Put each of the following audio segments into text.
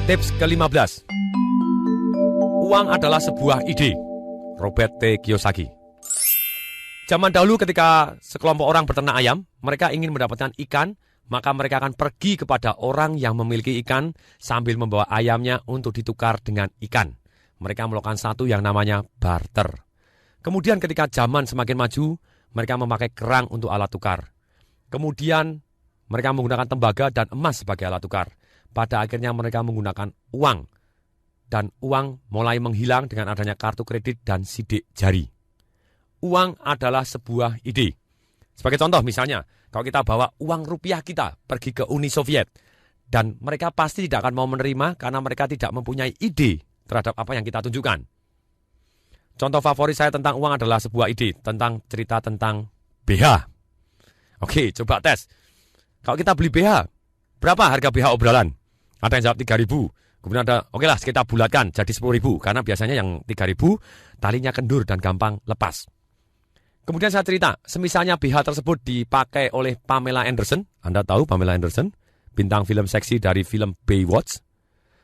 Tips ke-15. Uang adalah sebuah ide. Robert T. Kiyosaki. Zaman dahulu ketika sekelompok orang beternak ayam, mereka ingin mendapatkan ikan, maka mereka akan pergi kepada orang yang memiliki ikan sambil membawa ayamnya untuk ditukar dengan ikan. Mereka melakukan satu yang namanya barter. Kemudian ketika zaman semakin maju, mereka memakai kerang untuk alat tukar. Kemudian mereka menggunakan tembaga dan emas sebagai alat tukar. Pada akhirnya mereka menggunakan uang. Dan uang mulai menghilang dengan adanya kartu kredit dan sidik jari. Uang adalah sebuah ide. Sebagai contoh misalnya, kalau kita bawa uang rupiah kita pergi ke Uni Soviet. Dan mereka pasti tidak akan mau menerima karena mereka tidak mempunyai ide terhadap apa yang kita tunjukkan. Contoh favorit saya tentang uang adalah sebuah ide tentang cerita tentang BH. Oke, coba tes. Kalau kita beli BH, berapa harga BH obrolan? Ada yang jawab 3.000. Kemudian ada, oke lah kita bulatkan jadi 10.000. Karena biasanya yang 3.000 talinya kendur dan gampang lepas. Kemudian saya cerita, semisalnya BH tersebut dipakai oleh Pamela Anderson. Anda tahu Pamela Anderson? Bintang film seksi dari film Baywatch.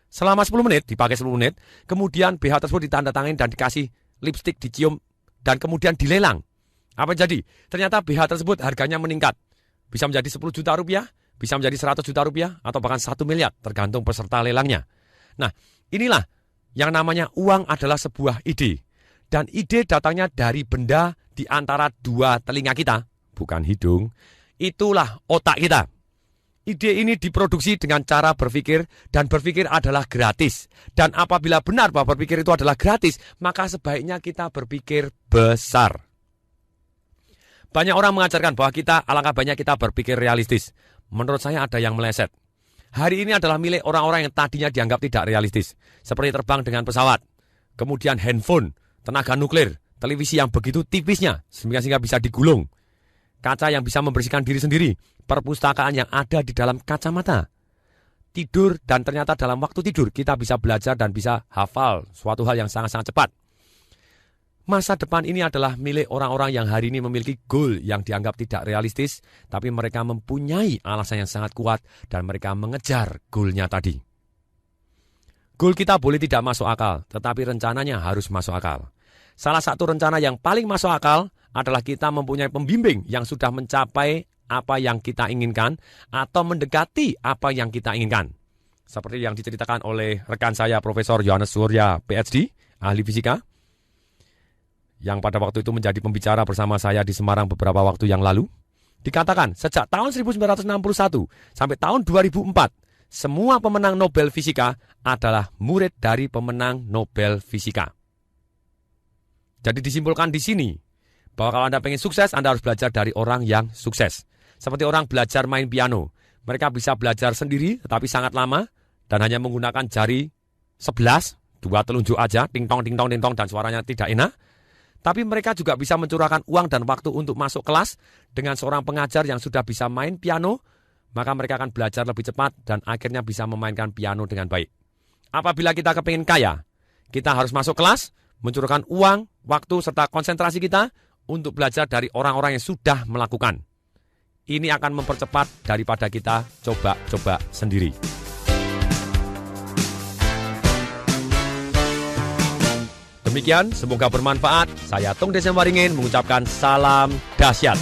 Selama 10 menit, dipakai 10 menit. Kemudian BH tersebut ditandatangani dan dikasih lipstik, dicium, dan kemudian dilelang. Apa yang jadi? Ternyata BH tersebut harganya meningkat. Bisa menjadi 10 juta rupiah, bisa menjadi 100 juta rupiah, atau bahkan 1 miliar, tergantung peserta lelangnya. Nah, inilah yang namanya uang adalah sebuah ide. Dan ide datangnya dari benda di antara dua telinga kita, bukan hidung. Itulah otak kita. Ide ini diproduksi dengan cara berpikir, dan berpikir adalah gratis. Dan apabila benar bahwa berpikir itu adalah gratis, maka sebaiknya kita berpikir besar. Banyak orang mengajarkan bahwa alangkah baiknya kita berpikir realistis. Menurut saya ada yang meleset. Hari ini adalah milik orang-orang yang tadinya dianggap tidak realistis. Seperti terbang dengan pesawat. Kemudian handphone, tenaga nuklir, televisi yang begitu tipisnya sehingga bisa digulung. Kaca yang bisa membersihkan diri sendiri. Perpustakaan yang ada di dalam kacamata. Tidur dan ternyata dalam waktu tidur kita bisa belajar dan bisa hafal suatu hal yang sangat-sangat cepat. Masa depan ini adalah milik orang-orang yang hari ini memiliki goal yang dianggap tidak realistis, tapi mereka mempunyai alasan yang sangat kuat dan mereka mengejar goalnya tadi. Goal kita boleh tidak masuk akal, tetapi rencananya harus masuk akal. Salah satu rencana yang paling masuk akal adalah kita mempunyai pembimbing yang sudah mencapai apa yang kita inginkan atau mendekati apa yang kita inginkan. Seperti yang diceritakan oleh rekan saya Profesor Yohanes Surya, PhD, ahli fisika, yang pada waktu itu menjadi pembicara bersama saya di Semarang beberapa waktu yang lalu. Dikatakan sejak tahun 1961 sampai tahun 2004, semua pemenang Nobel Fisika adalah murid dari pemenang Nobel Fisika. Jadi disimpulkan di sini, bahwa kalau Anda pengen sukses, Anda harus belajar dari orang yang sukses. Seperti orang belajar main piano. Mereka bisa belajar sendiri, tetapi sangat lama, dan hanya menggunakan jari 11, 2 telunjuk aja, ting-tong, ting-tong, ting-tong, dan suaranya tidak enak. Tapi mereka juga bisa mencurahkan uang dan waktu untuk masuk kelas dengan seorang pengajar yang sudah bisa main piano, maka mereka akan belajar lebih cepat dan akhirnya bisa memainkan piano dengan baik. Apabila kita kepingin kaya, kita harus masuk kelas, mencurahkan uang, waktu, serta konsentrasi kita untuk belajar dari orang-orang yang sudah melakukan. Ini akan mempercepat daripada kita coba-coba sendiri. Demikian, semoga bermanfaat. Saya Tung Desem Waringin mengucapkan salam dahsyat.